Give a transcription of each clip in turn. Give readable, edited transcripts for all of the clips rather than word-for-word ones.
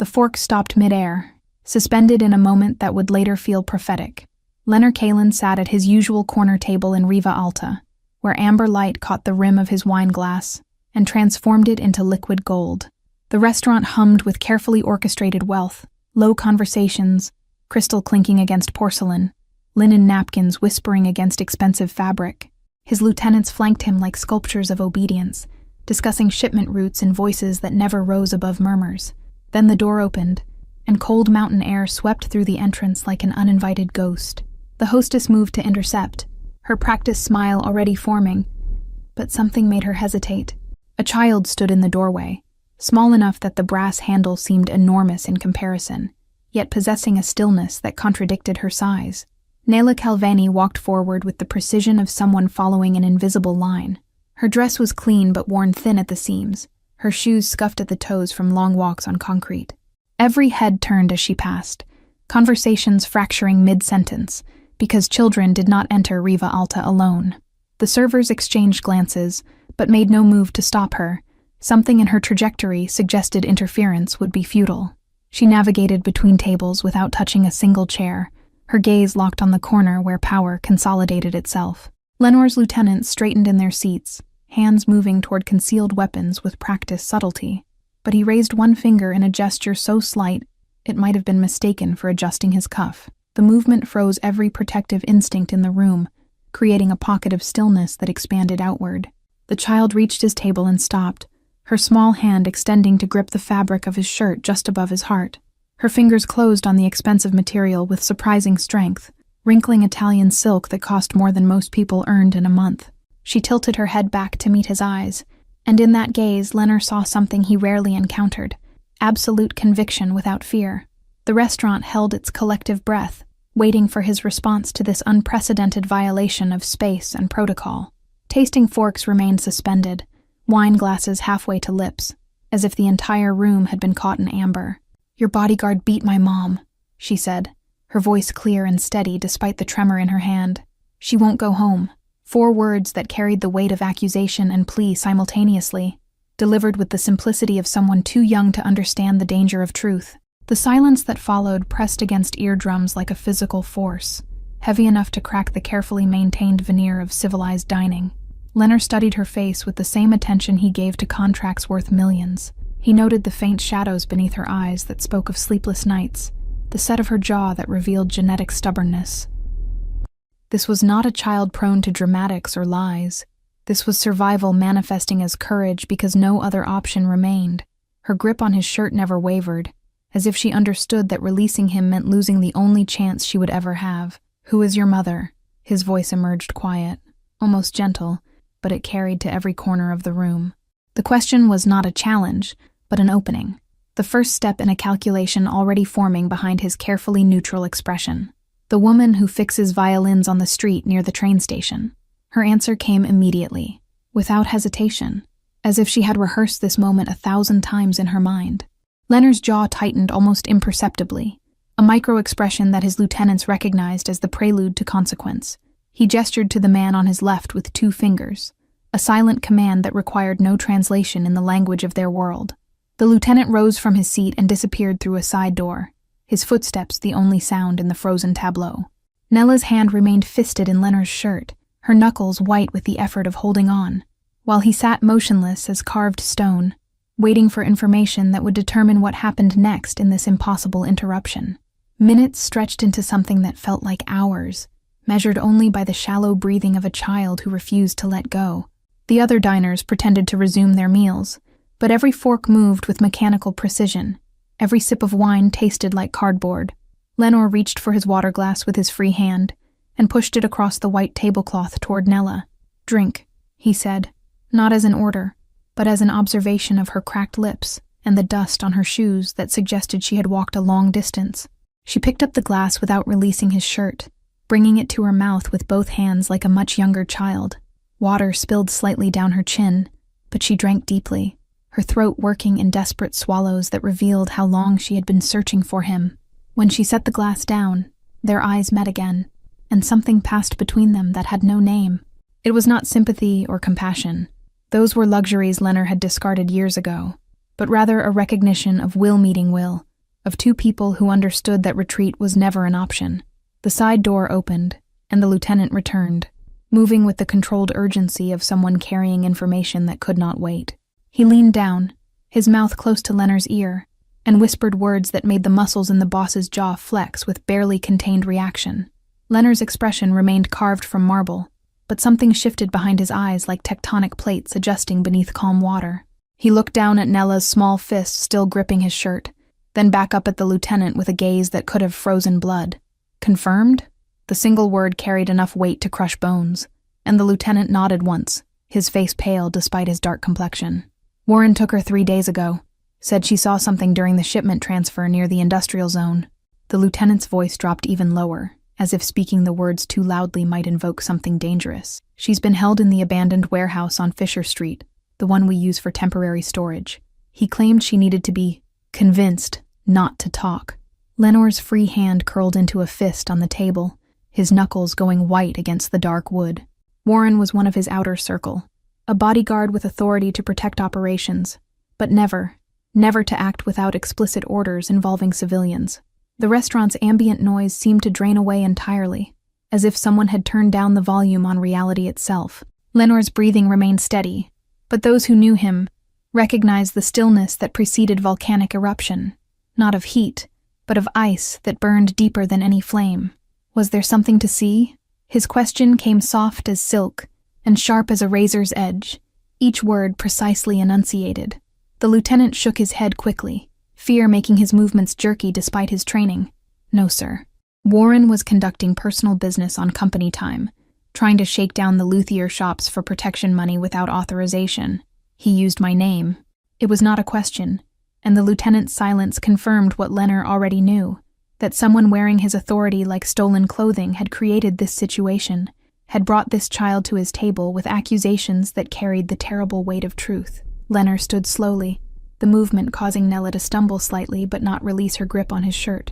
The fork stopped midair, suspended in a moment that would later feel prophetic. Leonard Kalin sat at his usual corner table in Riva Alta, where amber light caught the rim of his wine glass and transformed it into liquid gold. The restaurant hummed with carefully orchestrated wealth, low conversations, crystal clinking against porcelain, linen napkins whispering against expensive fabric. His lieutenants flanked him like sculptures of obedience, discussing shipment routes in voices that never rose above murmurs. Then the door opened, and cold mountain air swept through the entrance like an uninvited ghost. The hostess moved to intercept, her practiced smile already forming, but something made her hesitate. A child stood in the doorway, small enough that the brass handle seemed enormous in comparison, yet possessing a stillness that contradicted her size. Nela Calveni walked forward with the precision of someone following an invisible line. Her dress was clean but worn thin at the seams, her shoes scuffed at the toes from long walks on concrete. Every head turned as she passed, conversations fracturing mid-sentence, because children did not enter Riva Alta alone. The servers exchanged glances, but made no move to stop her. Something in her trajectory suggested interference would be futile. She navigated between tables without touching a single chair, her gaze locked on the corner where power consolidated itself. Lenor's lieutenants straightened in their seats, hands moving toward concealed weapons with practiced subtlety. But he raised one finger in a gesture so slight it might have been mistaken for adjusting his cuff. The movement froze every protective instinct in the room, creating a pocket of stillness that expanded outward. The child reached his table and stopped, her small hand extending to grip the fabric of his shirt just above his heart. Her fingers closed on the expensive material with surprising strength, wrinkling Italian silk that cost more than most people earned in a month. She tilted her head back to meet his eyes, and in that gaze Leonard saw something he rarely encountered: absolute conviction without fear. The restaurant held its collective breath, waiting for his response to this unprecedented violation of space and protocol. Tasting forks remained suspended, wine glasses halfway to lips, as if the entire room had been caught in amber. "Your bodyguard beat my mom," she said, her voice clear and steady despite the tremor in her hand. "She won't go home." 4 words that carried the weight of accusation and plea simultaneously, delivered with the simplicity of someone too young to understand the danger of truth. The silence that followed pressed against eardrums like a physical force, heavy enough to crack the carefully maintained veneer of civilized dining. Leonard studied her face with the same attention he gave to contracts worth millions. He noted the faint shadows beneath her eyes that spoke of sleepless nights, the set of her jaw that revealed genetic stubbornness. This was not a child prone to dramatics or lies. This was survival manifesting as courage because no other option remained. Her grip on his shirt never wavered, as if she understood that releasing him meant losing the only chance she would ever have. "Who is your mother?" His voice emerged quiet, almost gentle, but it carried to every corner of the room. The question was not a challenge, but an opening, the first step in a calculation already forming behind his carefully neutral expression. "The woman who fixes violins on the street near the train station." Her answer came immediately, without hesitation, as if she had rehearsed this moment 1,000 times in her mind. Leonard's jaw tightened almost imperceptibly, a micro-expression that his lieutenants recognized as the prelude to consequence. He gestured to the man on his left with 2 fingers, a silent command that required no translation in the language of their world. The lieutenant rose from his seat and disappeared through a side door, his footsteps the only sound in the frozen tableau. Nella's hand remained fisted in Leonard's shirt, her knuckles white with the effort of holding on, while he sat motionless as carved stone, waiting for information that would determine what happened next in this impossible interruption. Minutes stretched into something that felt like hours, measured only by the shallow breathing of a child who refused to let go. The other diners pretended to resume their meals, but every fork moved with mechanical precision. Every sip of wine tasted like cardboard. Leonard reached for his water glass with his free hand and pushed it across the white tablecloth toward Nella. "Drink," he said, not as an order, but as an observation of her cracked lips and the dust on her shoes that suggested she had walked a long distance. She picked up the glass without releasing his shirt, bringing it to her mouth with both hands like a much younger child. Water spilled slightly down her chin, but she drank deeply, her throat working in desperate swallows that revealed how long she had been searching for him. When she set the glass down, their eyes met again, and something passed between them that had no name. It was not sympathy or compassion. Those were luxuries Leonard had discarded years ago, but rather a recognition of will meeting will, of two people who understood that retreat was never an option. The side door opened, and the lieutenant returned, moving with the controlled urgency of someone carrying information that could not wait. He leaned down, his mouth close to Leonard's ear, and whispered words that made the muscles in the boss's jaw flex with barely contained reaction. Leonard's expression remained carved from marble, but something shifted behind his eyes like tectonic plates adjusting beneath calm water. He looked down at Nella's small fist still gripping his shirt, then back up at the lieutenant with a gaze that could have frozen blood. Confirmed? The single word carried enough weight to crush bones, and the lieutenant nodded once, his face pale despite his dark complexion. Warren took her 3 days ago. Said she saw something during the shipment transfer near the industrial zone. The lieutenant's voice dropped even lower, as if speaking the words too loudly might invoke something dangerous. She's been held in the abandoned warehouse on Fisher Street, the one we use for temporary storage. He claimed she needed to be convinced not to talk. Lenor's free hand curled into a fist on the table, his knuckles going white against the dark wood. Warren was one of his outer circle, a bodyguard with authority to protect operations, but never to act without explicit orders involving civilians. The restaurant's ambient noise seemed to drain away entirely, as if someone had turned down the volume on reality itself. Lenor's breathing remained steady, but those who knew him recognized the stillness that preceded volcanic eruption, not of heat, but of ice that burned deeper than any flame. Was there something to see? His question came soft as silk and sharp as a razor's edge, each word precisely enunciated. The lieutenant shook his head quickly, fear making his movements jerky despite his training. No, sir. Warren was conducting personal business on company time, trying to shake down the luthier shops for protection money without authorization. He used my name. It was not a question, and the lieutenant's silence confirmed what Leonard already knew, that someone wearing his authority like stolen clothing had created this situation, had brought this child to his table with accusations that carried the terrible weight of truth. Leonard stood slowly, the movement causing Nella to stumble slightly but not release her grip on his shirt.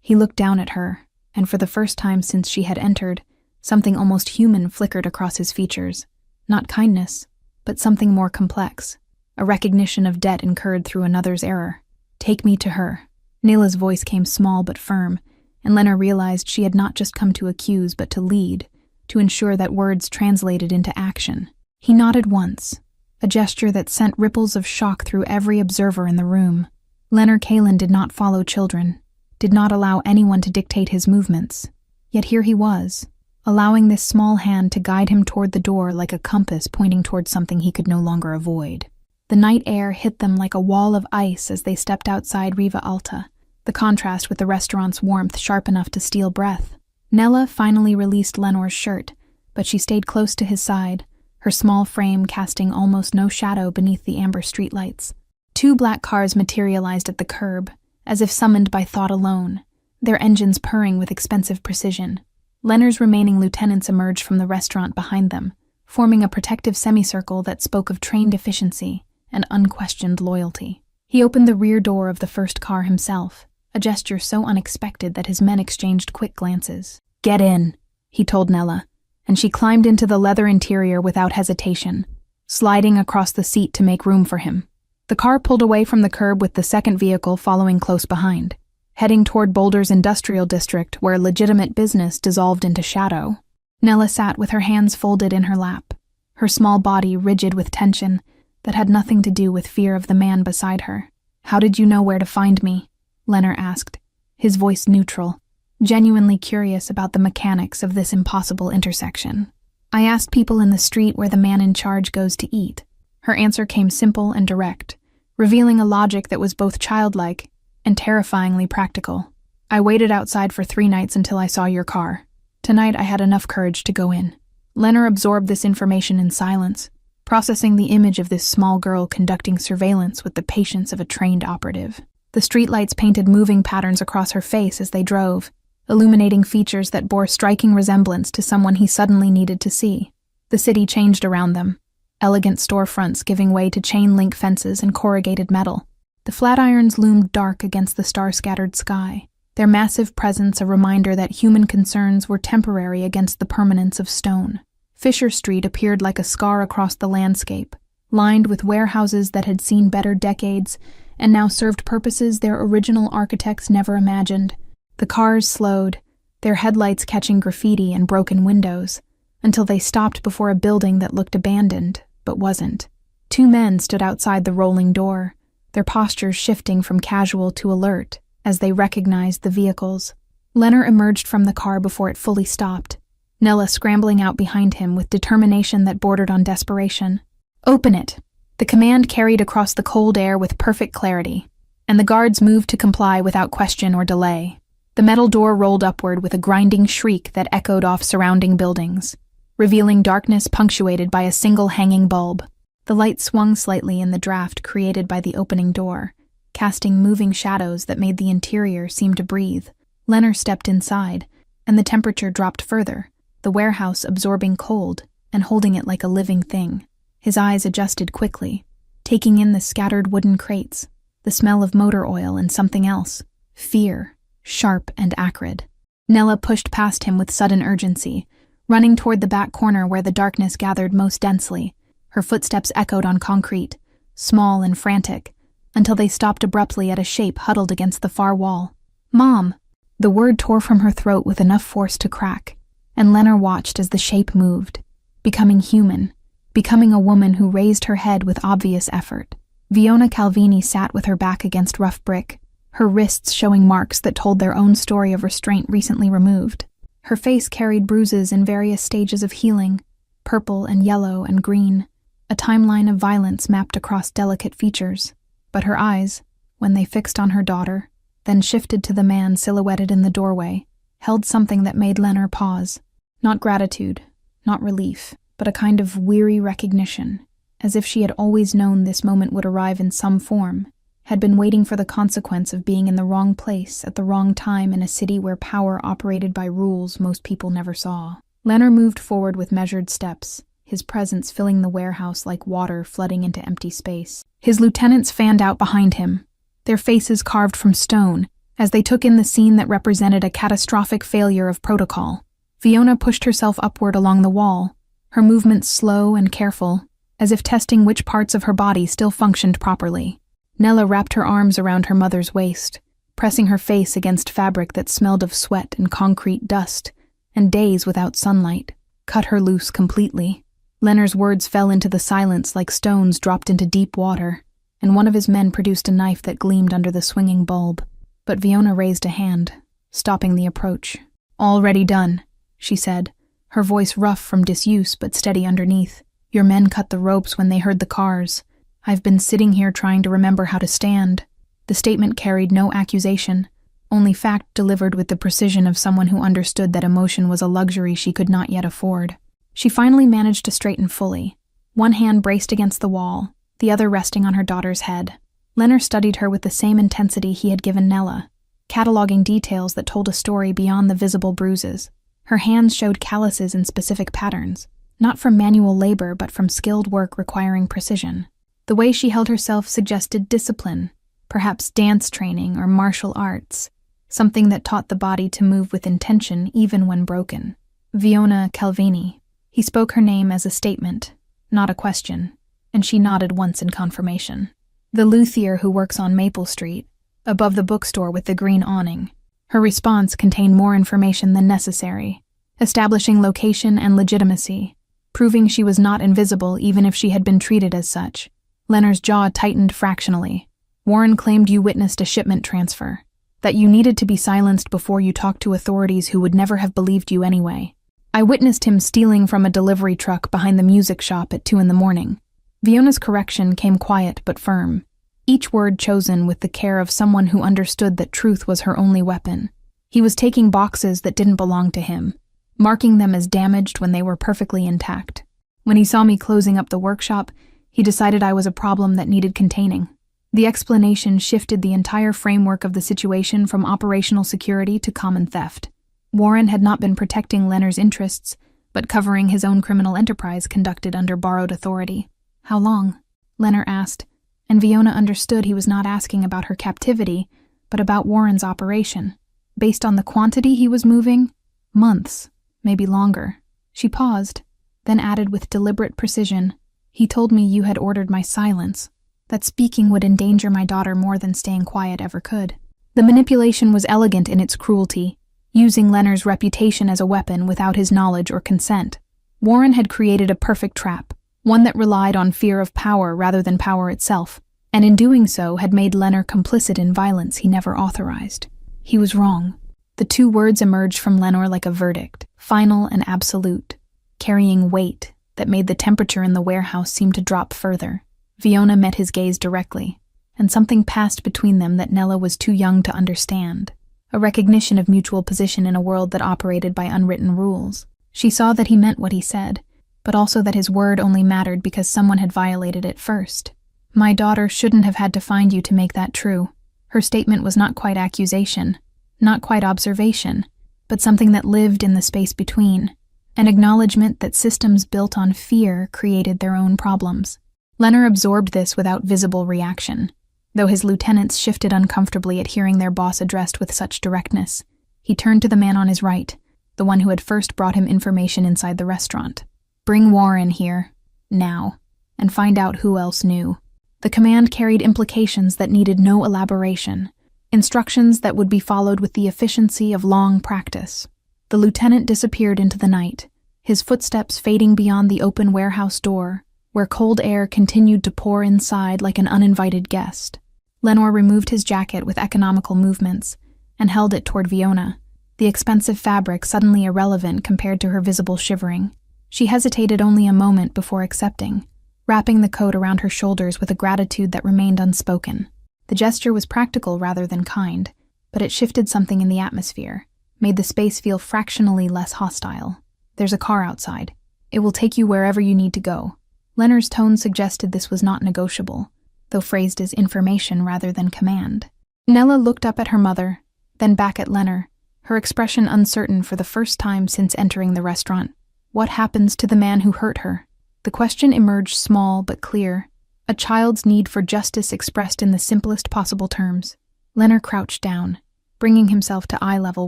He looked down at her, and for the first time since she had entered, something almost human flickered across his features. Not kindness, but something more complex, a recognition of debt incurred through another's error. Take me to her. Nella's voice came small but firm, and Leonard realized she had not just come to accuse but to lead, to ensure that words translated into action. He nodded once, a gesture that sent ripples of shock through every observer in the room. Leonard Kalin did not follow children, did not allow anyone to dictate his movements. Yet here he was, allowing this small hand to guide him toward the door like a compass pointing toward something he could no longer avoid. The night air hit them like a wall of ice as they stepped outside Riva Alta, the contrast with the restaurant's warmth sharp enough to steal breath. Nella finally released Lenor's shirt, but she stayed close to his side, her small frame casting almost no shadow beneath the amber streetlights. 2 black cars materialized at the curb, as if summoned by thought alone, their engines purring with expensive precision. Leonard's remaining lieutenants emerged from the restaurant behind them, forming a protective semicircle that spoke of trained efficiency and unquestioned loyalty. He opened the rear door of the first car himself, a gesture so unexpected that his men exchanged quick glances. "Get in," he told Nella, and she climbed into the leather interior without hesitation, sliding across the seat to make room for him. The car pulled away from the curb with the second vehicle following close behind, heading toward Boulder's industrial district where legitimate business dissolved into shadow. Nella sat with her hands folded in her lap, her small body rigid with tension that had nothing to do with fear of the man beside her. "How did you know where to find me?" Leonard asked, his voice neutral, genuinely curious about the mechanics of this impossible intersection. "I asked people in the street where the man in charge goes to eat." Her answer came simple and direct, revealing a logic that was both childlike and terrifyingly practical. "I waited outside for 3 nights until I saw your car. Tonight I had enough courage to go in." Leonard absorbed this information in silence, processing the image of this small girl conducting surveillance with the patience of a trained operative. The streetlights painted moving patterns across her face as they drove, illuminating features that bore striking resemblance to someone he suddenly needed to see. The city changed around them, elegant storefronts giving way to chain-link fences and corrugated metal. The Flatirons loomed dark against the star-scattered sky, their massive presence a reminder that human concerns were temporary against the permanence of stone. Fisher Street appeared like a scar across the landscape, lined with warehouses that had seen better decades and now served purposes their original architects never imagined. The cars slowed, their headlights catching graffiti and broken windows, until they stopped before a building that looked abandoned, but wasn't. Two men stood outside the rolling door, their postures shifting from casual to alert as they recognized the vehicles. Leonard emerged from the car before it fully stopped, Nella scrambling out behind him with determination that bordered on desperation. "Open it!" The command carried across the cold air with perfect clarity, and the guards moved to comply without question or delay. The metal door rolled upward with a grinding shriek that echoed off surrounding buildings, revealing darkness punctuated by a single hanging bulb. The light swung slightly in the draft created by the opening door, casting moving shadows that made the interior seem to breathe. Leonard stepped inside, and the temperature dropped further, the warehouse absorbing cold and holding it like a living thing. His eyes adjusted quickly, taking in the scattered wooden crates, the smell of motor oil and something else, fear, sharp and acrid. Nella pushed past him with sudden urgency, running toward the back corner where the darkness gathered most densely. Her footsteps echoed on concrete, small and frantic, until they stopped abruptly at a shape huddled against the far wall. "Mom!" The word tore from her throat with enough force to crack, and Leonard watched as the shape moved, becoming human, becoming a woman who raised her head with obvious effort. Fiona Calvini sat with her back against rough brick, her wrists showing marks that told their own story of restraint recently removed. Her face carried bruises in various stages of healing, purple and yellow and green, a timeline of violence mapped across delicate features. But her eyes, when they fixed on her daughter, then shifted to the man silhouetted in the doorway, held something that made Leonard pause. Not gratitude, not relief, but a kind of weary recognition, as if she had always known this moment would arrive in some form, had been waiting for the consequence of being in the wrong place at the wrong time in a city where power operated by rules most people never saw. Leonard moved forward with measured steps, his presence filling the warehouse like water flooding into empty space. His lieutenants fanned out behind him, their faces carved from stone, as they took in the scene that represented a catastrophic failure of protocol. Fiona pushed herself upward along the wall, her movements slow and careful, as if testing which parts of her body still functioned properly. Nella wrapped her arms around her mother's waist, pressing her face against fabric that smelled of sweat and concrete dust, and days without sunlight, cut her loose completely. Leonard's words fell into the silence like stones dropped into deep water, and one of his men produced a knife that gleamed under the swinging bulb. But Fiona raised a hand, stopping the approach. "Already done," she said, her voice rough from disuse but steady underneath. "Your men cut the ropes when they heard the cars. I've been sitting here trying to remember how to stand." The statement carried no accusation, only fact delivered with the precision of someone who understood that emotion was a luxury she could not yet afford. She finally managed to straighten fully, one hand braced against the wall, the other resting on her daughter's head. Leonard studied her with the same intensity he had given Nella, cataloging details that told a story beyond the visible bruises. Her hands showed calluses in specific patterns, not from manual labor but from skilled work requiring precision. The way she held herself suggested discipline, perhaps dance training or martial arts, something that taught the body to move with intention even when broken. Fiona Calvini. He spoke her name as a statement, not a question, and she nodded once in confirmation. "The luthier who works on Maple Street, above the bookstore with the green awning." Her response contained more information than necessary, establishing location and legitimacy, proving she was not invisible even if she had been treated as such. Leonard's jaw tightened fractionally. "Warren claimed you witnessed a shipment transfer, that you needed to be silenced before you talked to authorities who would never have believed you anyway. I witnessed him stealing from a delivery truck behind the music shop at 2 a.m. Fiona's correction came quiet but firm, each word chosen with the care of someone who understood that truth was her only weapon. He was taking boxes that didn't belong to him, marking them as damaged when they were perfectly intact. When he saw me closing up the workshop, he decided I was a problem that needed containing. The explanation shifted the entire framework of the situation from operational security to common theft. Warren had not been protecting Leonard's interests, but covering his own criminal enterprise conducted under borrowed authority. "How long?" Leonard asked, and Fiona understood he was not asking about her captivity, but about Warren's operation. Based on the quantity he was moving, months, maybe longer. She paused, then added with deliberate precision, "He told me you had ordered my silence, that speaking would endanger my daughter more than staying quiet ever could. The manipulation was elegant in its cruelty, using Leonard's reputation as a weapon without his knowledge or consent. Warren had created a perfect trap, one that relied on fear of power rather than power itself, and in doing so had made Leonard complicit in violence he never authorized. He was wrong. The two words emerged from Leonard like a verdict, final and absolute, carrying weight that made the temperature in the warehouse seem to drop further. Fiona met his gaze directly, and something passed between them that Nella was too young to understand, a recognition of mutual position in a world that operated by unwritten rules. She saw that he meant what he said, but also that his word only mattered because someone had violated it first. My daughter shouldn't have had to find you to make that true. Her statement was not quite accusation, not quite observation, but something that lived in the space between, an acknowledgement that systems built on fear created their own problems. Leonard absorbed this without visible reaction. Though his lieutenants shifted uncomfortably at hearing their boss addressed with such directness, he turned to the man on his right, the one who had first brought him information inside the restaurant. Bring Warren here, now, and find out who else knew. The command carried implications that needed no elaboration, instructions that would be followed with the efficiency of long practice. The lieutenant disappeared into the night, his footsteps fading beyond the open warehouse door, where cold air continued to pour inside like an uninvited guest. Leonard removed his jacket with economical movements and held it toward Fiona, the expensive fabric suddenly irrelevant compared to her visible shivering. She hesitated only a moment before accepting, wrapping the coat around her shoulders with a gratitude that remained unspoken. The gesture was practical rather than kind, but it shifted something in the atmosphere, made the space feel fractionally less hostile. There's a car outside. It will take you wherever you need to go. Leonard's tone suggested this was not negotiable, though phrased as information rather than command. Nella looked up at her mother, then back at Leonard, her expression uncertain for the first time since entering the restaurant. What happens to the man who hurt her? The question emerged small but clear, a child's need for justice expressed in the simplest possible terms. Leonard crouched down, bringing himself to eye level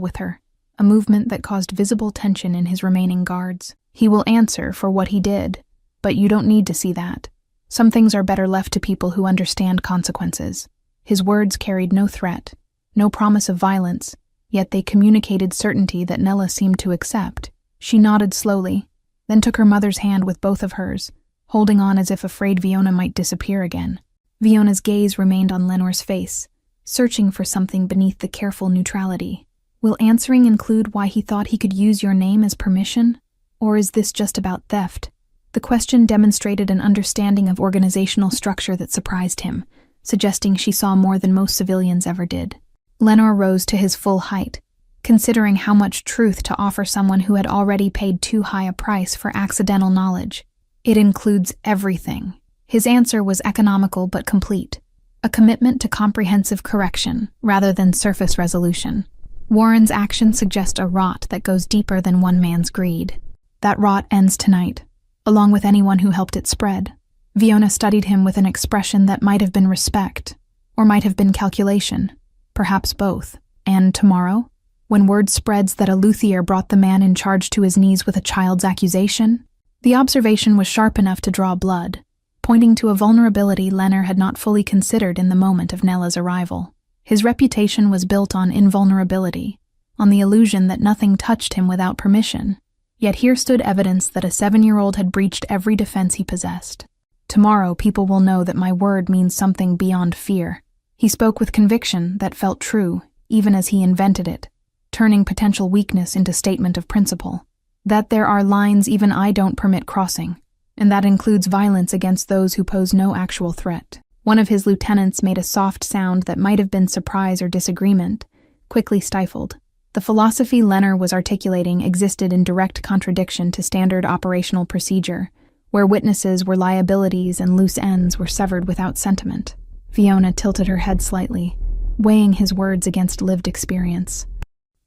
with her, a movement that caused visible tension in his remaining guards. He will answer for what he did, but you don't need to see that. Some things are better left to people who understand consequences. His words carried no threat, no promise of violence, yet they communicated certainty that Nella seemed to accept. She nodded slowly, then took her mother's hand with both of hers, holding on as if afraid Fiona might disappear again. Fiona's gaze remained on Lenor's face, searching for something beneath the careful neutrality. Will answering include why he thought he could use your name as permission? Or is this just about theft? The question demonstrated an understanding of organizational structure that surprised him, suggesting she saw more than most civilians ever did. Leonard rose to his full height, considering how much truth to offer someone who had already paid too high a price for accidental knowledge. It includes everything. His answer was economical but complete, a commitment to comprehensive correction rather than surface resolution. Warren's actions suggest a rot that goes deeper than one man's greed. That rot ends tonight, along with anyone who helped it spread. Fiona studied him with an expression that might have been respect, or might have been calculation, perhaps both. And tomorrow, when word spreads that a luthier brought the man in charge to his knees with a child's accusation? The observation was sharp enough to draw blood, pointing to a vulnerability Leonard had not fully considered in the moment of Nella's arrival. His reputation was built on invulnerability, on the illusion that nothing touched him without permission. Yet here stood evidence that a 7-year-old had breached every defense he possessed. Tomorrow people will know that my word means something beyond fear. He spoke with conviction that felt true, even as he invented it, turning potential weakness into statement of principle. That there are lines even I don't permit crossing, and that includes violence against those who pose no actual threat. One of his lieutenants made a soft sound that might have been surprise or disagreement, quickly stifled. The philosophy Leonard was articulating existed in direct contradiction to standard operational procedure, where witnesses were liabilities and loose ends were severed without sentiment. Fiona tilted her head slightly, weighing his words against lived experience.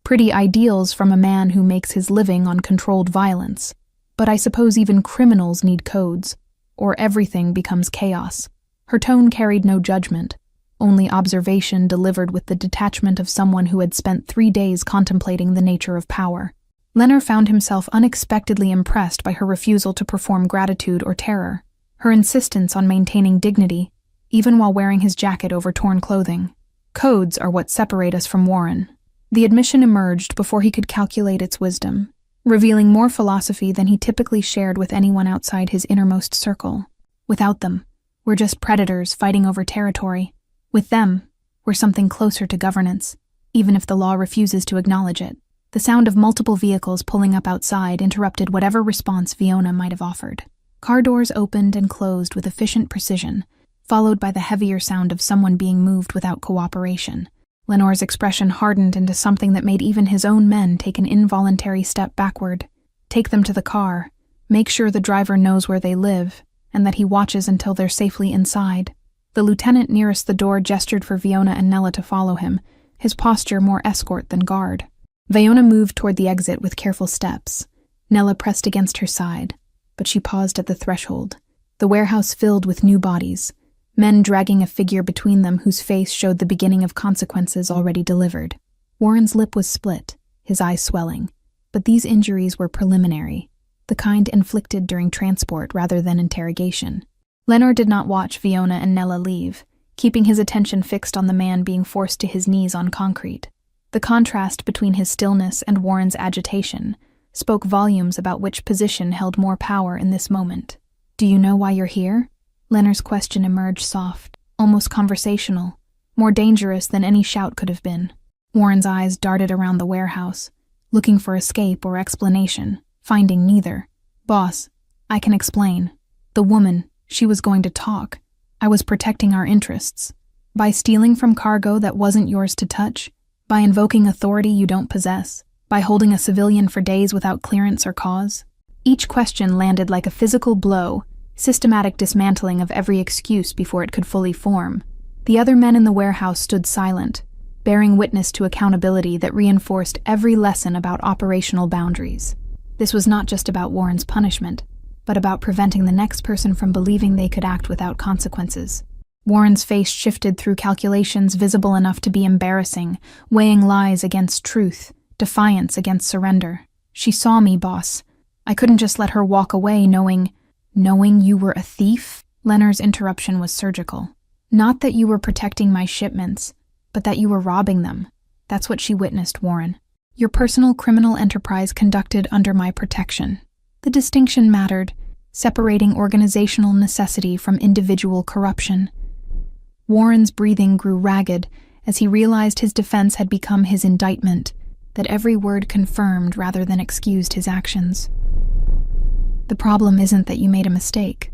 Pretty ideals from a man who makes his living on controlled violence, but I suppose even criminals need codes, or everything becomes chaos. Her tone carried no judgment, only observation delivered with the detachment of someone who had spent 3 days contemplating the nature of power. Leonard found himself unexpectedly impressed by her refusal to perform gratitude or terror, her insistence on maintaining dignity, even while wearing his jacket over torn clothing. Codes are what separate us from Warren. The admission emerged before he could calculate its wisdom, revealing more philosophy than he typically shared with anyone outside his innermost circle. Without them, we're just predators fighting over territory. With them, we're something closer to governance, even if the law refuses to acknowledge it. The sound of multiple vehicles pulling up outside interrupted whatever response Fiona might have offered. Car doors opened and closed with efficient precision, followed by the heavier sound of someone being moved without cooperation. Lenore's expression hardened into something that made even his own men take an involuntary step backward. Take them to the car, make sure the driver knows where they live, and that he watches until they're safely inside. The lieutenant nearest the door gestured for Fiona and Nella to follow him, his posture more escort than guard. Fiona moved toward the exit with careful steps. Nella pressed against her side, but she paused at the threshold. The warehouse filled with new bodies, men dragging a figure between them whose face showed the beginning of consequences already delivered. Warren's lip was split, his eyes swelling, but these injuries were preliminary, the kind inflicted during transport rather than interrogation. Lenore did not watch Fiona and Nella leave, keeping his attention fixed on the man being forced to his knees on concrete. The contrast between his stillness and Warren's agitation spoke volumes about which position held more power in this moment. "Do you know why you're here?" Lenore's question emerged soft, almost conversational, more dangerous than any shout could have been. Warren's eyes darted around the warehouse, looking for escape or explanation, finding neither. "Boss, I can explain. The woman, she was going to talk. I was protecting our interests. By stealing from cargo that wasn't yours to touch, by invoking authority you don't possess, by holding a civilian for days without clearance or cause." Each question landed like a physical blow, systematic dismantling of every excuse before it could fully form. The other men in the warehouse stood silent, bearing witness to accountability that reinforced every lesson about operational boundaries. This was not just about Warren's punishment, but about preventing the next person from believing they could act without consequences. Warren's face shifted through calculations visible enough to be embarrassing, weighing lies against truth, defiance against surrender. "She saw me, boss. I couldn't just let her walk away knowing you were a thief?" Lenore's interruption was surgical. "Not that you were protecting my shipments, but that you were robbing them. That's what she witnessed, Warren. Your personal criminal enterprise conducted under my protection." The distinction mattered, separating organizational necessity from individual corruption. Warren's breathing grew ragged as he realized his defense had become his indictment, that every word confirmed rather than excused his actions. "The problem isn't that you made a mistake."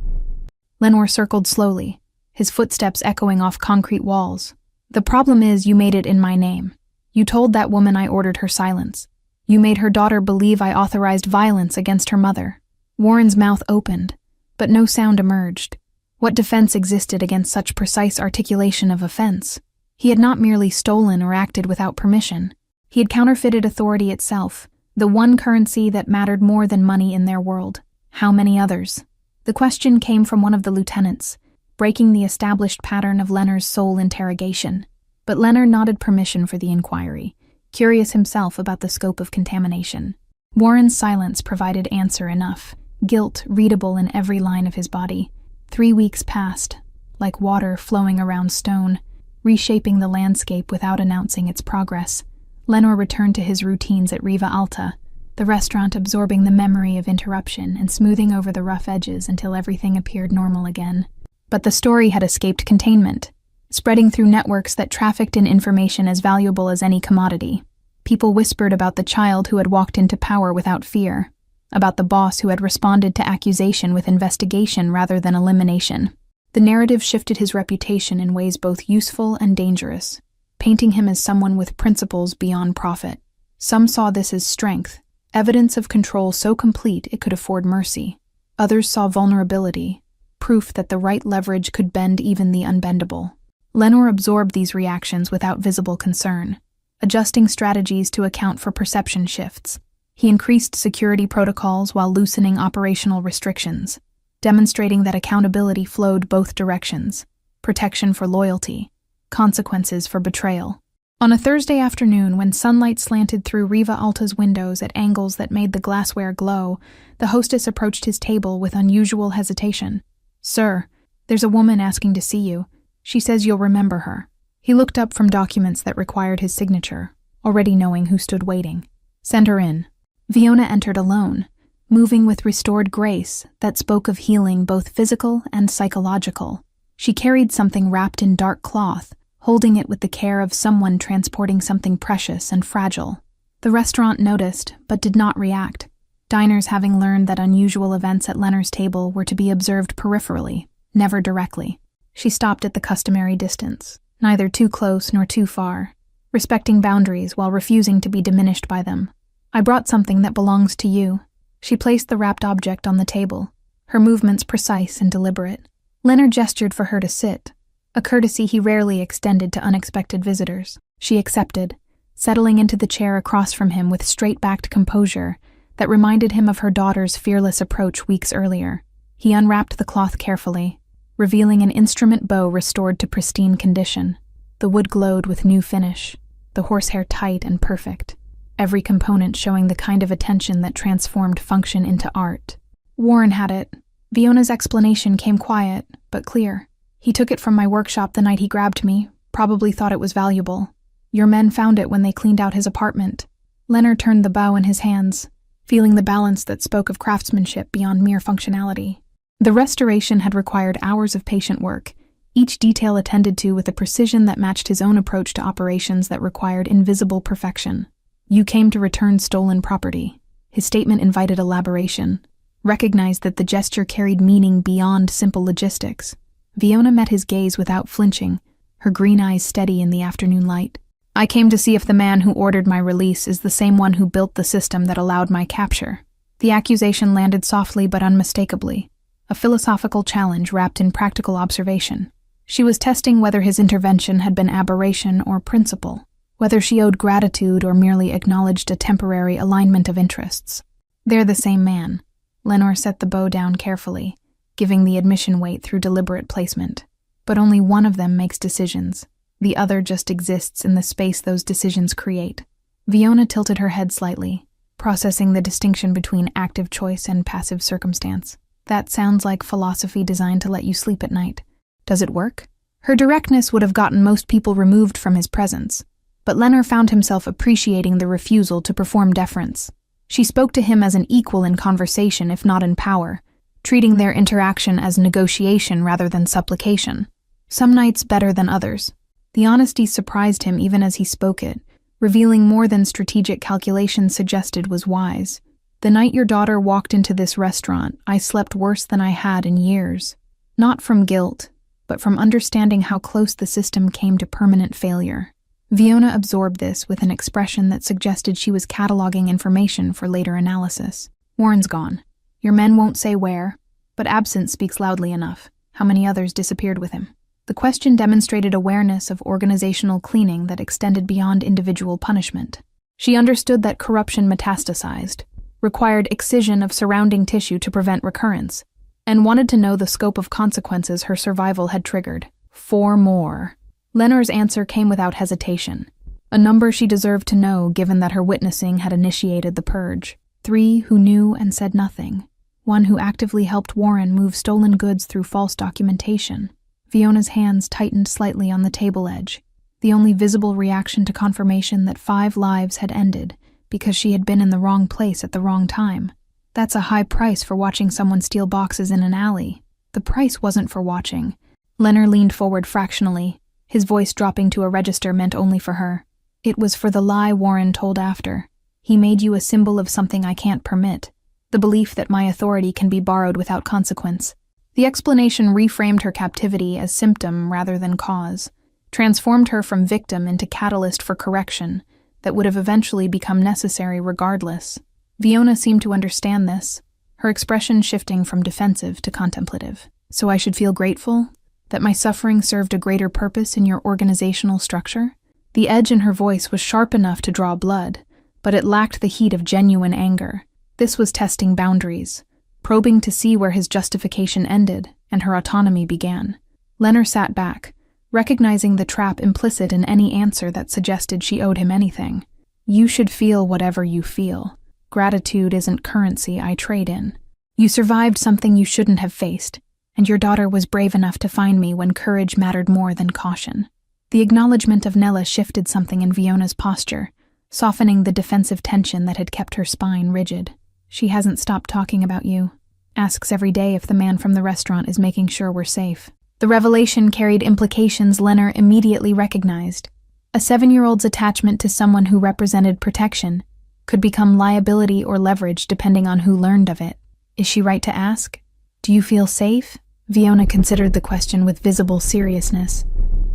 Lenore circled slowly, his footsteps echoing off concrete walls. "The problem is you made it in my name. You told that woman I ordered her silence. You made her daughter believe I authorized violence against her mother." Warren's mouth opened, but no sound emerged. What defense existed against such precise articulation of offense? He had not merely stolen or acted without permission. He had counterfeited authority itself, the one currency that mattered more than money in their world. How many others? The question came from one of the lieutenants, breaking the established pattern of Lenore's sole interrogation. But Lenore nodded permission for the inquiry, curious himself about the scope of contamination. Warren's silence provided answer enough, guilt readable in every line of his body. 3 weeks passed, like water flowing around stone, reshaping the landscape without announcing its progress. Lenore returned to his routines at Riva Alta, the restaurant absorbing the memory of interruption and smoothing over the rough edges until everything appeared normal again. But the story had escaped containment, spreading through networks that trafficked in information as valuable as any commodity. People whispered about the child who had walked into power without fear, about the boss who had responded to accusation with investigation rather than elimination. The narrative shifted his reputation in ways both useful and dangerous, painting him as someone with principles beyond profit. Some saw this as strength, evidence of control so complete it could afford mercy. Others saw vulnerability, proof that the right leverage could bend even the unbendable. Lenore absorbed these reactions without visible concern, adjusting strategies to account for perception shifts. He increased security protocols while loosening operational restrictions, demonstrating that accountability flowed both directions: protection for loyalty, consequences for betrayal. On a Thursday afternoon, when sunlight slanted through Riva Alta's windows at angles that made the glassware glow, the hostess approached his table with unusual hesitation. "Sir, there's a woman asking to see you. She says you'll remember her. He looked up from documents that required his signature, already knowing who stood waiting. Send her in. Fiona entered alone, moving with restored grace that spoke of healing both physical and psychological. She carried something wrapped in dark cloth, holding it with the care of someone transporting something precious and fragile. The restaurant noticed, but did not react, diners having learned that unusual events at Leonard's table were to be observed peripherally, never directly. She stopped at the customary distance, neither too close nor too far, respecting boundaries while refusing to be diminished by them. I brought something that belongs to you. She placed the wrapped object on the table, her movements precise and deliberate. Leonard gestured for her to sit, a courtesy he rarely extended to unexpected visitors. She accepted, settling into the chair across from him with straight-backed composure that reminded him of her daughter's fearless approach weeks earlier. He unwrapped the cloth carefully, revealing an instrument bow restored to pristine condition. The wood glowed with new finish, the horsehair tight and perfect, every component showing the kind of attention that transformed function into art. Warren had it. Fiona's explanation came quiet, but clear. He took it from my workshop the night he grabbed me, probably thought it was valuable. Your men found it when they cleaned out his apartment. Leonard turned the bow in his hands, feeling the balance that spoke of craftsmanship beyond mere functionality. The restoration had required hours of patient work, each detail attended to with a precision that matched his own approach to operations that required invisible perfection. You came to return stolen property. His statement invited elaboration, recognized that the gesture carried meaning beyond simple logistics. Fiona met his gaze without flinching, her green eyes steady in the afternoon light. I came to see if the man who ordered my release is the same one who built the system that allowed my capture. The accusation landed softly but unmistakably, a philosophical challenge wrapped in practical observation. She was testing whether his intervention had been aberration or principle, whether she owed gratitude or merely acknowledged a temporary alignment of interests. They're the same man. Lenore set the bow down carefully, giving the admission weight through deliberate placement. But only one of them makes decisions. The other just exists in the space those decisions create. Fiona tilted her head slightly, processing the distinction between active choice and passive circumstance. That sounds like philosophy designed to let you sleep at night. Does it work? Her directness would have gotten most people removed from his presence, but Leonard found himself appreciating the refusal to perform deference. She spoke to him as an equal in conversation, if not in power, treating their interaction as negotiation rather than supplication. Some nights better than others. The honesty surprised him even as he spoke it, revealing more than strategic calculation suggested was wise. The night your daughter walked into this restaurant, I slept worse than I had in years. Not from guilt, but from understanding how close the system came to permanent failure. Fiona absorbed this with an expression that suggested she was cataloging information for later analysis. Warren's gone. Your men won't say where, but absence speaks loudly enough. How many others disappeared with him? The question demonstrated awareness of organizational cleaning that extended beyond individual punishment. She understood that corruption metastasized, required excision of surrounding tissue to prevent recurrence, and wanted to know the scope of consequences her survival had triggered. 4 more. Leonard's answer came without hesitation, a number she deserved to know given that her witnessing had initiated the purge. 3 who knew and said nothing. 1 who actively helped Warren move stolen goods through false documentation. Fiona's hands tightened slightly on the table edge, the only visible reaction to confirmation that 5 lives had ended because she had been in the wrong place at the wrong time. That's a high price for watching someone steal boxes in an alley. The price wasn't for watching. Leonard leaned forward fractionally, his voice dropping to a register meant only for her. It was for the lie Warren told after. He made you a symbol of something I can't permit, the belief that my authority can be borrowed without consequence. The explanation reframed her captivity as symptom rather than cause, transformed her from victim into catalyst for correction that would have eventually become necessary regardless. Fiona seemed to understand this, her expression shifting from defensive to contemplative. So I should feel grateful that my suffering served a greater purpose in your organizational structure? The edge in her voice was sharp enough to draw blood, but it lacked the heat of genuine anger. This was testing boundaries, probing to see where his justification ended and her autonomy began. Leonard sat back, recognizing the trap implicit in any answer that suggested she owed him anything. You should feel whatever you feel. Gratitude isn't currency I trade in. You survived something you shouldn't have faced, and your daughter was brave enough to find me when courage mattered more than caution. The acknowledgement of Nella shifted something in Fiona's posture, softening the defensive tension that had kept her spine rigid. She hasn't stopped talking about you. Asks every day if the man from the restaurant is making sure we're safe. The revelation carried implications Lenner immediately recognized. A 7-year-old's attachment to someone who represented protection could become liability or leverage depending on who learned of it. Is she right to ask? Do you feel safe? Fiona considered the question with visible seriousness,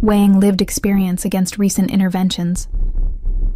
weighing lived experience against recent interventions.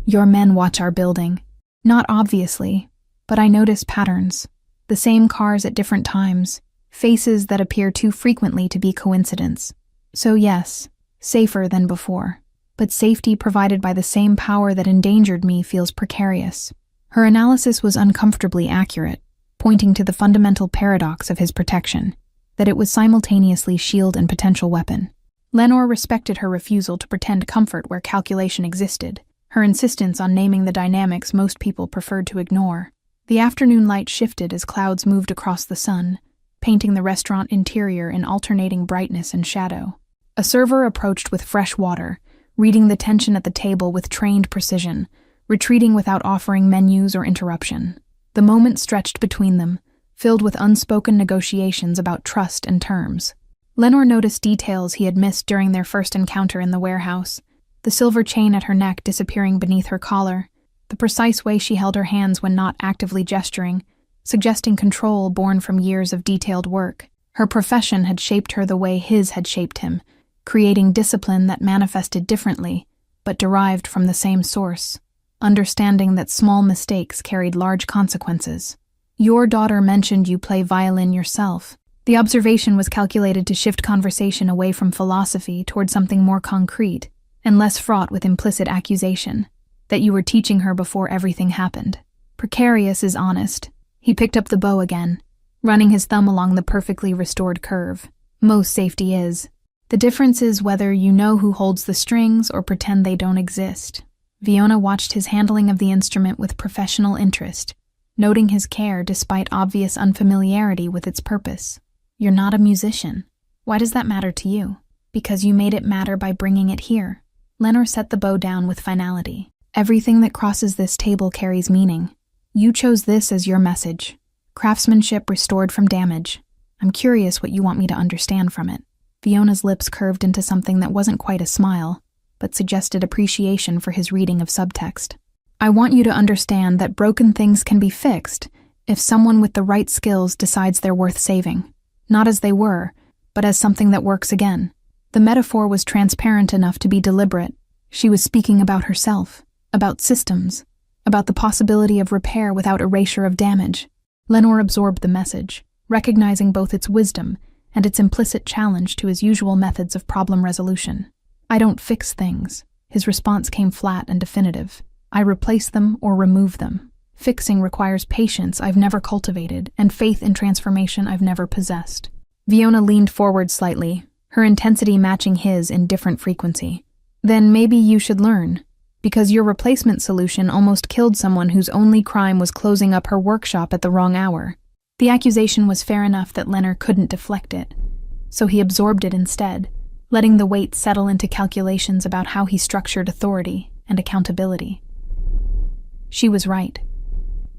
Your men watch our building. Not obviously, but I notice patterns. The same cars at different times, faces that appear too frequently to be coincidence. So yes, safer than before. But safety provided by the same power that endangered me feels precarious. Her analysis was uncomfortably accurate, pointing to the fundamental paradox of his protection, that it was simultaneously shield and potential weapon. Lenore respected her refusal to pretend comfort where calculation existed, her insistence on naming the dynamics most people preferred to ignore. The afternoon light shifted as clouds moved across the sun, painting the restaurant interior in alternating brightness and shadow. A server approached with fresh water, reading the tension at the table with trained precision, retreating without offering menus or interruption. The moment stretched between them, filled with unspoken negotiations about trust and terms. Lenore noticed details he had missed during their first encounter in the warehouse, the silver chain at her neck disappearing beneath her collar, the precise way she held her hands when not actively gesturing, suggesting control born from years of detailed work. Her profession had shaped her the way his had shaped him, creating discipline that manifested differently, but derived from the same source, understanding that small mistakes carried large consequences. Your daughter mentioned you play violin yourself. The observation was calculated to shift conversation away from philosophy toward something more concrete and less fraught with implicit accusation, that you were teaching her before everything happened. Precarious is honest. He picked up the bow again, running his thumb along the perfectly restored curve. Most safety is. The difference is whether you know who holds the strings or pretend they don't exist. Fiona watched his handling of the instrument with professional interest, noting his care despite obvious unfamiliarity with its purpose. You're not a musician. Why does that matter to you? Because you made it matter by bringing it here. Lenore set the bow down with finality. Everything that crosses this table carries meaning. You chose this as your message. Craftsmanship restored from damage. I'm curious what you want me to understand from it. Fiona's lips curved into something that wasn't quite a smile, but suggested appreciation for his reading of subtext. I want you to understand that broken things can be fixed if someone with the right skills decides they're worth saving. Not as they were, but as something that works again. The metaphor was transparent enough to be deliberate. She was speaking about herself, about systems, about the possibility of repair without erasure of damage. Lenore absorbed the message, recognizing both its wisdom and its implicit challenge to his usual methods of problem resolution. I don't fix things. His response came flat and definitive. I replace them or remove them. Fixing requires patience I've never cultivated and faith in transformation I've never possessed. Fiona leaned forward slightly, her intensity matching his in different frequency. Then maybe you should learn, because your replacement solution almost killed someone whose only crime was closing up her workshop at the wrong hour. The accusation was fair enough that Lenner couldn't deflect it, so he absorbed it instead, letting the weight settle into calculations about how he structured authority and accountability. She was right.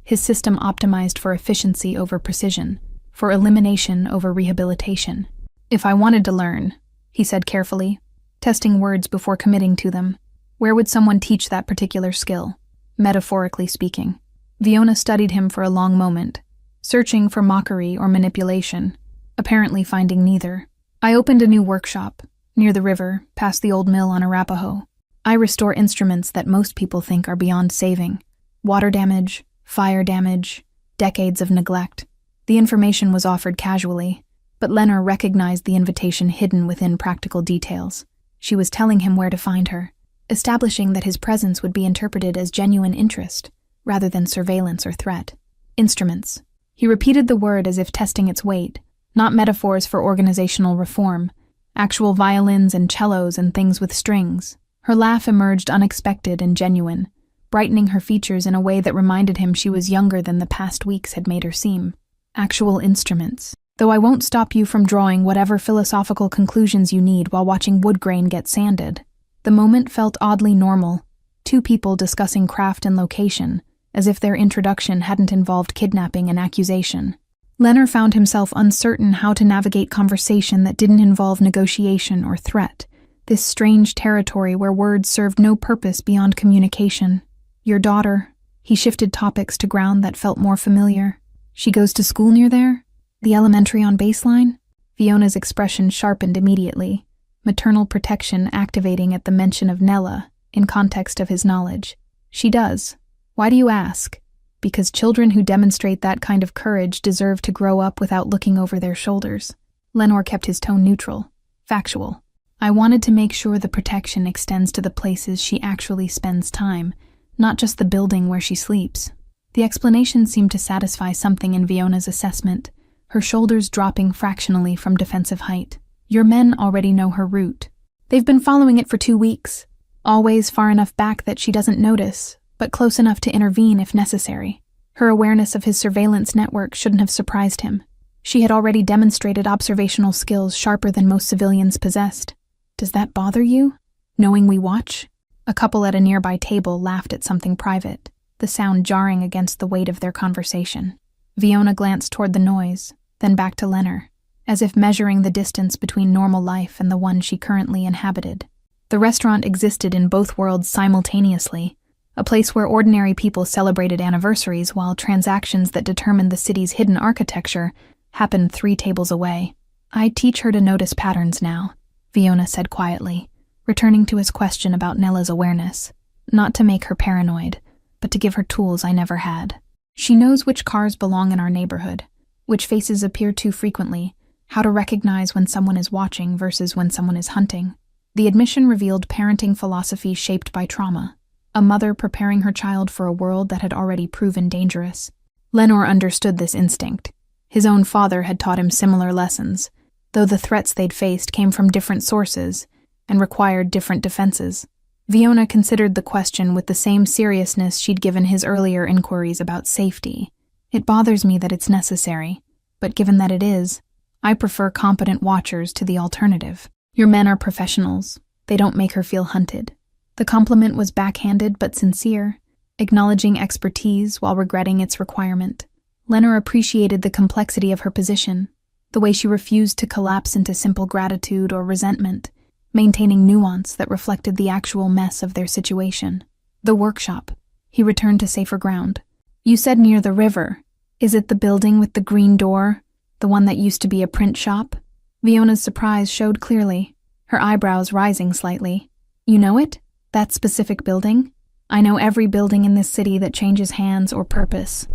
His system optimized for efficiency over precision, for elimination over rehabilitation. If I wanted to learn, he said carefully, testing words before committing to them, where would someone teach that particular skill, metaphorically speaking? Fiona studied him for a long moment, searching for mockery or manipulation, apparently finding neither. I opened a new workshop, near the river, past the old mill on Arapahoe. I restore instruments that most people think are beyond saving. Water damage, fire damage, decades of neglect. The information was offered casually, but Lenner recognized the invitation hidden within practical details. She was telling him where to find her, establishing that his presence would be interpreted as genuine interest, rather than surveillance or threat. Instruments. He repeated the word as if testing its weight, not metaphors for organizational reform, actual violins and cellos and things with strings. Her laugh emerged unexpected and genuine, brightening her features in a way that reminded him she was younger than the past weeks had made her seem. Actual instruments. though I won't stop you from drawing whatever philosophical conclusions you need while watching wood grain get sanded." The moment felt oddly normal, two people discussing craft and location, as if their introduction hadn't involved kidnapping and accusation. Leonard found himself uncertain how to navigate conversation that didn't involve negotiation or threat, this strange territory where words served no purpose beyond communication. "Your daughter." He shifted topics to ground that felt more familiar. "She goes to school near there? The elementary on Baseline?" Fiona's expression sharpened immediately, maternal protection activating at the mention of Nella, in context of his knowledge. "She does. Why do you ask?" "Because children who demonstrate that kind of courage deserve to grow up without looking over their shoulders." Lenore kept his tone neutral, factual. "I wanted to make sure the protection extends to the places she actually spends time, not just the building where she sleeps." The explanation seemed to satisfy something in Fiona's assessment, her shoulders dropping fractionally from defensive height. "Your men already know her route. They've been following it for 2 weeks, always far enough back that she doesn't notice, but close enough to intervene if necessary. Her awareness of his surveillance network shouldn't have surprised him. She had already demonstrated observational skills sharper than most civilians possessed. Does that bother you, knowing we watch?" A couple at a nearby table laughed at something private, the sound jarring against the weight of their conversation. Fiona glanced toward the noise, then back to Leonard, as if measuring the distance between normal life and the one she currently inhabited. The restaurant existed in both worlds simultaneously, a place where ordinary people celebrated anniversaries while transactions that determined the city's hidden architecture happened 3 tables away. "I teach her to notice patterns now," Fiona said quietly, returning to his question about Nella's awareness. "Not to make her paranoid, but to give her tools I never had. She knows which cars belong in our neighborhood, which faces appear too frequently, how to recognize when someone is watching versus when someone is hunting." The admission revealed parenting philosophy shaped by trauma, a mother preparing her child for a world that had already proven dangerous. Lenore understood this instinct. His own father had taught him similar lessons, though the threats they'd faced came from different sources and required different defenses. Fiona considered the question with the same seriousness she'd given his earlier inquiries about safety. "It bothers me that it's necessary, but given that it is, I prefer competent watchers to the alternative. Your men are professionals. They don't make her feel hunted." The compliment was backhanded but sincere, acknowledging expertise while regretting its requirement. Leonard appreciated the complexity of her position, the way she refused to collapse into simple gratitude or resentment, maintaining nuance that reflected the actual mess of their situation. "The workshop." He returned to safer ground. "You said near the river. Is it the building with the green door, the one that used to be a print shop?" Fiona's surprise showed clearly, her eyebrows rising slightly. "You know it? That specific building? I know every building in this city that changes hands or purpose."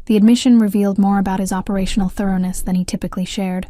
The admission revealed more about his operational thoroughness than he typically shared.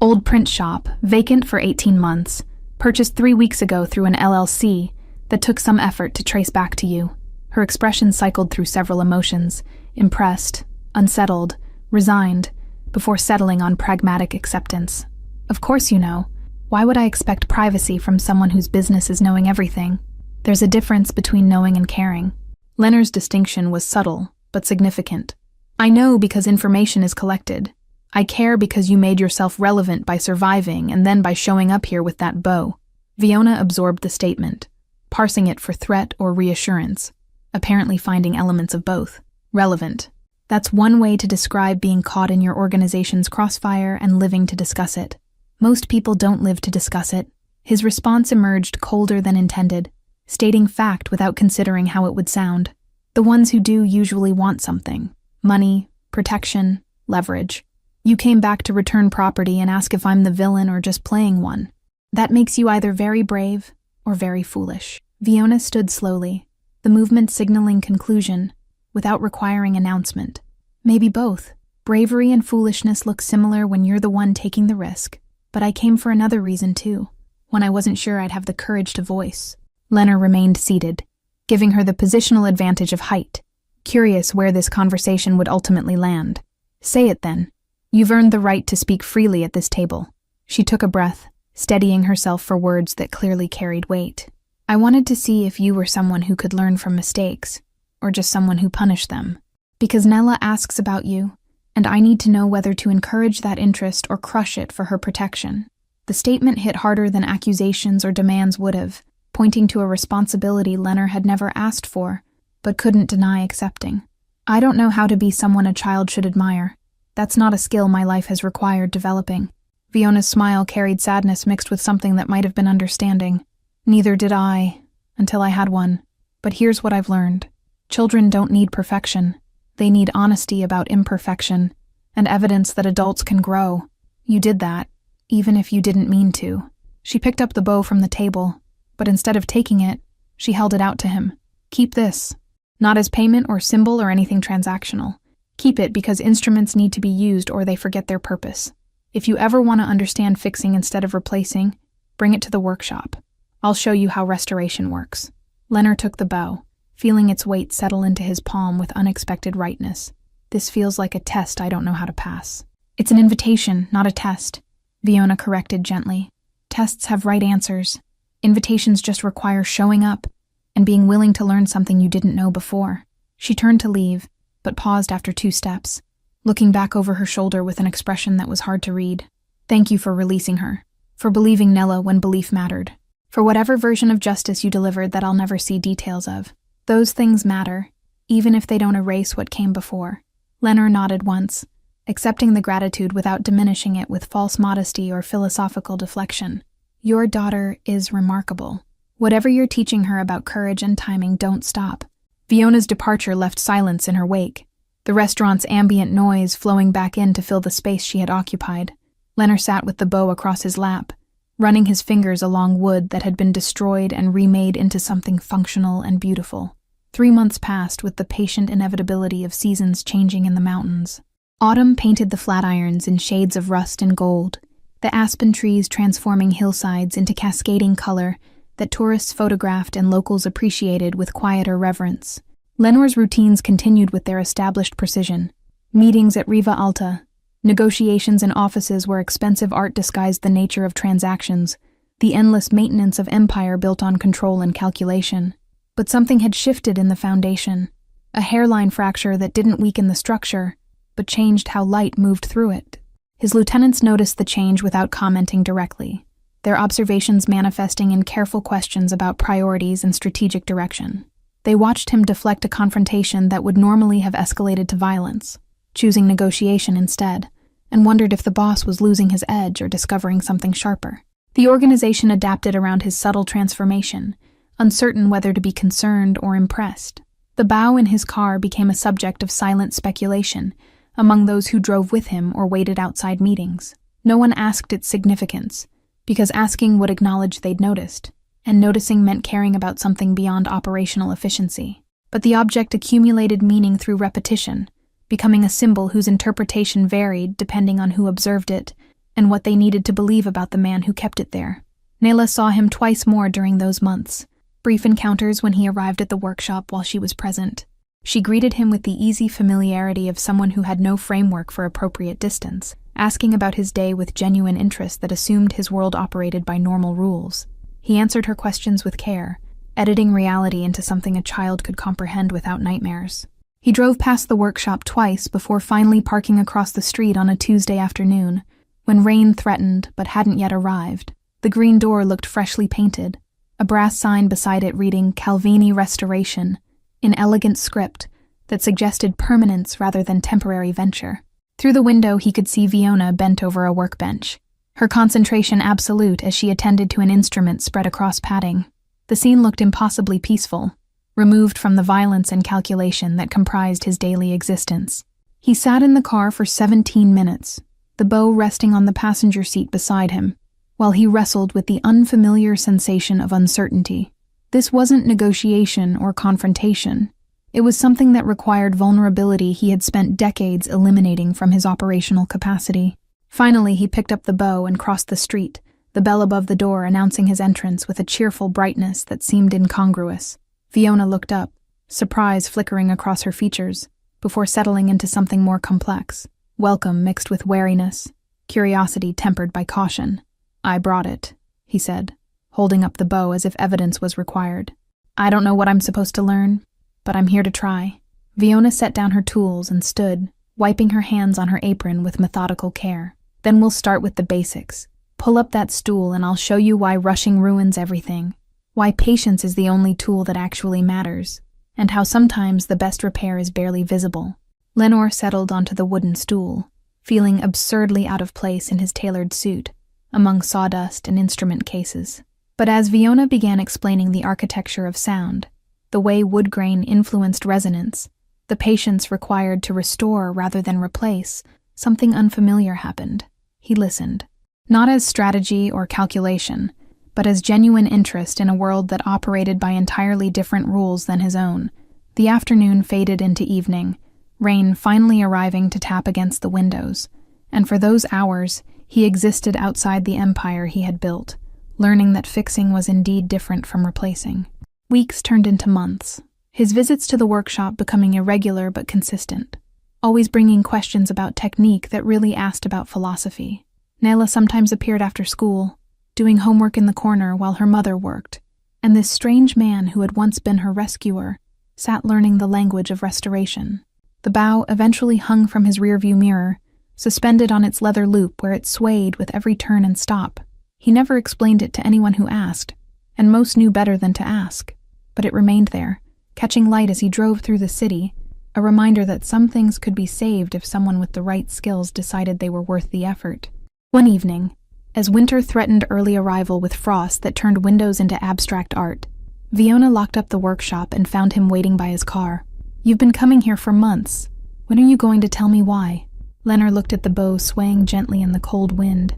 "Old print shop, vacant for 18 months, purchased 3 weeks ago through an LLC that took some effort to trace back to you." Her expression cycled through several emotions, impressed, unsettled, resigned, before settling on pragmatic acceptance. "Of course you know. Why would I expect privacy from someone whose business is knowing everything? There's a difference between knowing and caring." Leonard's distinction was subtle, but significant. "I know because information is collected. I care because you made yourself relevant by surviving and then by showing up here with that bow." Fiona absorbed the statement, parsing it for threat or reassurance, apparently finding elements of both. "Relevant. That's one way to describe being caught in your organization's crossfire and living to discuss it. Most people don't live to discuss it." His response emerged colder than intended, stating fact without considering how it would sound. The ones who do usually want something: money, protection, leverage. You came back to return property and ask if I'm the villain or just playing one. That makes you either very brave or very foolish. Fiona stood slowly, the movement signaling conclusion, without requiring announcement. Maybe both. Bravery and foolishness look similar when you're the one taking the risk. But I came for another reason too, when I wasn't sure I'd have the courage to voice. Leonard remained seated, giving her the positional advantage of height, curious where this conversation would ultimately land. "Say it then. You've earned the right to speak freely at this table." She took a breath, steadying herself for words that clearly carried weight. "I wanted to see if you were someone who could learn from mistakes, or just someone who punished them. Because Nella asks about you, and I need to know whether to encourage that interest or crush it for her protection." The statement hit harder than accusations or demands would have, pointing to a responsibility Leonard had never asked for, but couldn't deny accepting. "I don't know how to be someone a child should admire. That's not a skill my life has required developing." Fiona's smile carried sadness mixed with something that might have been understanding. "Neither did I, until I had one. But here's what I've learned. Children don't need perfection. They need honesty about imperfection, and evidence that adults can grow. You did that, even if you didn't mean to." She picked up the bow from the table, but instead of taking it, she held it out to him. "Keep this. Not as payment or symbol or anything transactional. Keep it because instruments need to be used or they forget their purpose. If you ever want to understand fixing instead of replacing, bring it to the workshop. I'll show you how restoration works." Leonard took the bow, feeling its weight settle into his palm with unexpected rightness. "This feels like a test I don't know how to pass." "It's an invitation, not a test," Fiona corrected gently. "Tests have right answers. Invitations just require showing up and being willing to learn something you didn't know before." She turned to leave, but paused after 2 steps, looking back over her shoulder with an expression that was hard to read. "Thank you for releasing her, for believing Nella when belief mattered, for whatever version of justice you delivered that I'll never see details of. Those things matter, even if they don't erase what came before." Leonard nodded once, accepting the gratitude without diminishing it with false modesty or philosophical deflection. "Your daughter is remarkable. Whatever you're teaching her about courage and timing, don't stop." Fiona's departure left silence in her wake, the restaurant's ambient noise flowing back in to fill the space she had occupied. Leonard sat with the bow across his lap, running his fingers along wood that had been destroyed and remade into something functional and beautiful. 3 months passed with the patient inevitability of seasons changing in the mountains. Autumn painted the flatirons in shades of rust and gold, the aspen trees transforming hillsides into cascading color that tourists photographed and locals appreciated with quieter reverence. Lenor's routines continued with their established precision. Meetings at Riva Alta, negotiations in offices where expensive art disguised the nature of transactions, the endless maintenance of empire built on control and calculation. But something had shifted in the foundation, a hairline fracture that didn't weaken the structure, but changed how light moved through it. His lieutenants noticed the change without commenting directly, their observations manifesting in careful questions about priorities and strategic direction. They watched him deflect a confrontation that would normally have escalated to violence, choosing negotiation instead, and wondered if the boss was losing his edge or discovering something sharper. The organization adapted around his subtle transformation, uncertain whether to be concerned or impressed. The bow in his car became a subject of silent speculation among those who drove with him or waited outside meetings. No one asked its significance, because asking would acknowledge they'd noticed, and noticing meant caring about something beyond operational efficiency. But the object accumulated meaning through repetition, becoming a symbol whose interpretation varied depending on who observed it and what they needed to believe about the man who kept it there. Nayla saw him twice more during those months, brief encounters when he arrived at the workshop while she was present. She greeted him with the easy familiarity of someone who had no framework for appropriate distance, asking about his day with genuine interest that assumed his world operated by normal rules. He answered her questions with care, editing reality into something a child could comprehend without nightmares. He drove past the workshop twice before finally parking across the street on a Tuesday afternoon, when rain threatened but hadn't yet arrived. The green door looked freshly painted, a brass sign beside it reading Calvini Restoration, in elegant script that suggested permanence rather than temporary venture. Through the window he could see Fiona bent over a workbench, her concentration absolute as she attended to an instrument spread across padding. The scene looked impossibly peaceful, removed from the violence and calculation that comprised his daily existence. He sat in the car for 17 minutes, the bow resting on the passenger seat beside him, while he wrestled with the unfamiliar sensation of uncertainty. This wasn't negotiation or confrontation. It was something that required vulnerability he had spent decades eliminating from his operational capacity. Finally, he picked up the bow and crossed the street, the bell above the door announcing his entrance with a cheerful brightness that seemed incongruous. Fiona looked up, surprise flickering across her features, before settling into something more complex. Welcome mixed with wariness, curiosity tempered by caution. "I brought it," he said, holding up the bow as if evidence was required. "I don't know what I'm supposed to learn, but I'm here to try." Fiona set down her tools and stood, wiping her hands on her apron with methodical care. "Then we'll start with the basics. Pull up that stool and I'll show you why rushing ruins everything. Why patience is the only tool that actually matters. And how sometimes the best repair is barely visible." Lenore settled onto the wooden stool, feeling absurdly out of place in his tailored suit, among sawdust and instrument cases. But as Fiona began explaining the architecture of sound, the way wood grain influenced resonance, the patience required to restore rather than replace, something unfamiliar happened. He listened, not as strategy or calculation, but as genuine interest in a world that operated by entirely different rules than his own. The afternoon faded into evening, rain finally arriving to tap against the windows, and for those hours he existed outside the empire he had built, learning that fixing was indeed different from replacing. Weeks turned into months, his visits to the workshop becoming irregular but consistent, always bringing questions about technique that really asked about philosophy. Nayla sometimes appeared after school, doing homework in the corner while her mother worked, and this strange man who had once been her rescuer sat learning the language of restoration. The bow eventually hung from his rearview mirror, suspended on its leather loop where it swayed with every turn and stop. He never explained it to anyone who asked, and most knew better than to ask, but it remained there, catching light as he drove through the city, a reminder that some things could be saved if someone with the right skills decided they were worth the effort. One evening, as winter threatened early arrival with frost that turned windows into abstract art, Fiona locked up the workshop and found him waiting by his car. "You've been coming here for months. When are you going to tell me why?" Lenore looked at the bow swaying gently in the cold wind,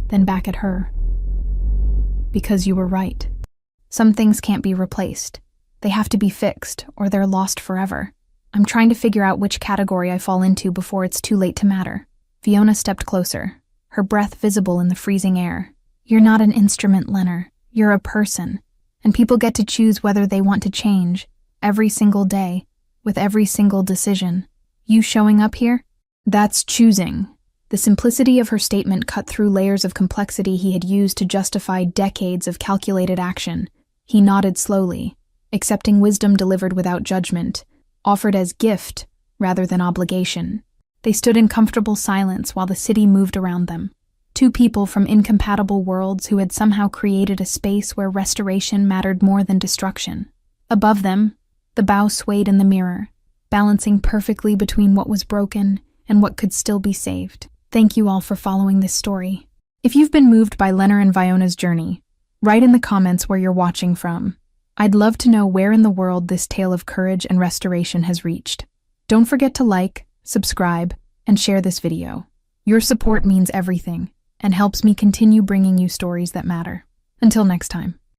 then back at her. "Because you were right. Some things can't be replaced. They have to be fixed, or they're lost forever. I'm trying to figure out which category I fall into before it's too late to matter." Fiona stepped closer, her breath visible in the freezing air. "You're not an instrument, Lenore. You're a person, and people get to choose whether they want to change, every single day, with every single decision. You showing up here? That's choosing." The simplicity of her statement cut through layers of complexity he had used to justify decades of calculated action. He nodded slowly, accepting wisdom delivered without judgment, offered as gift rather than obligation. They stood in comfortable silence while the city moved around them. Two people from incompatible worlds who had somehow created a space where restoration mattered more than destruction. Above them, the bow swayed in the mirror, balancing perfectly between what was broken and what could still be saved. Thank you all for following this story. If you've been moved by Lenore and Fiona's journey, write in the comments where you're watching from. I'd love to know where in the world this tale of courage and restoration has reached. Don't forget to like, subscribe, and share this video. Your support means everything and helps me continue bringing you stories that matter. Until next time.